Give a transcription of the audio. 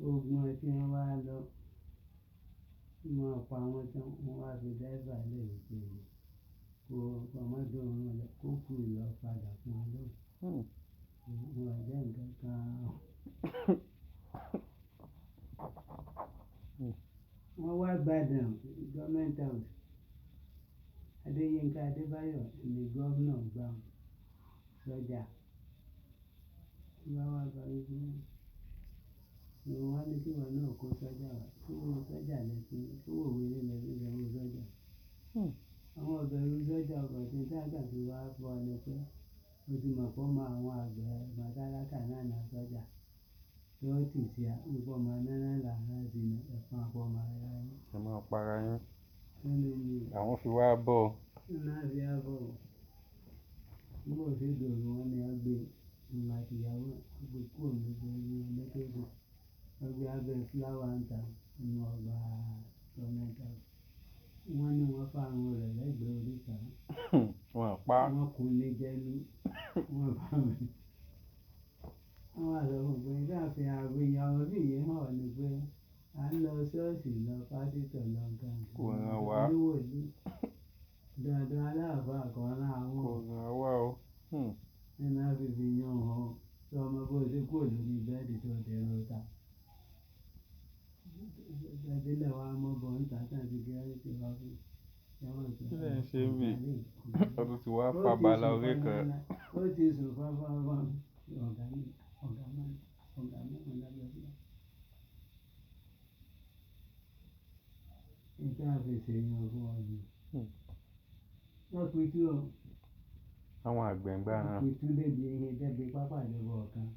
ogun tí wọ́n wá lọ wọ́n pa wọ́n tán wọ́n wá fi dẹ́fà lè ṣe kó ọmọdé òun lọ kó kú lọ padà fún wọn lóhùn wọn jẹ́ nǹkan kan wọ́n wá gbàdàn gọ́ọ̀mẹ́ntì house Adéyínká Adébáyọ̀ ni gómìnà gbà sọ́jà wọ́n wá gba wípé wọ́n ní kí wọn náà kó sọ́jà wá kó wọ́n sọ́jà lẹ́sìn kó wọ́n wé nílẹ̀ nílẹ̀ wọ́n sọ́jà àwọn ọ̀bẹ̀rù sọ́jà ọkọ̀ tí táàgà fi wá fọ́ ni pé ó ti mọ̀ pọ́ mọ àwọn àgbẹ̀ màtálákà náà ná sọ́jà tí ó tì sí àpò ọmọ náírà làárá sí ẹ̀fọn àpò ọmọ ara yín. ẹ máa para yín Ẹni àwọn fi wá bọ̀ náà fi á bọ̀ nígbà tí ìdòwú wọn ni a gbé ìmọ̀ àtìyàwó gbé kúrò níbi ẹlẹ́kẹ̀dẹ̀ wọ́n gbé abẹ́ fúláwà ń ta nínú ọgbà gọ́ọ̀mẹ́ntì wọ́n ní wọ́n fárun rẹ̀ lẹ́gbẹ̀ẹ́ oríta wọn pa wọ́n kún ní jẹ́lú wọ́n bá mi wọ́n wá sọ fún pé láàfin àgbéyàwó bí yìí hàn ní pé à ń lọ ṣọ́ọ̀ṣì lọ pásítọ̀ lọ nǹkan kò ràn wá oníwòlíì dandan aláàfáà kan láwọn kò ràn wá o nínú àfihàn yan hàn tí ọmọ bó ṣe kúrò lórí bẹ́ẹ̀dì tó dẹrọ ta ìdílé wa mọ́ bọ́ ń ta tàbí gẹ́rẹ́tì wá fún kí lẹ̀ ń ṣe mí ọdún tí wàá fa bala orí kan ó ti sùn fáfáfá ọ̀gá mẹ́rin lábẹ́ fúlá ìta àfẹsẹ̀ yan fún ọdún wọ́n pe tí ó àwọn àgbẹ̀ ń gbà náà pe tún débi pápá ìjọba ọ̀kan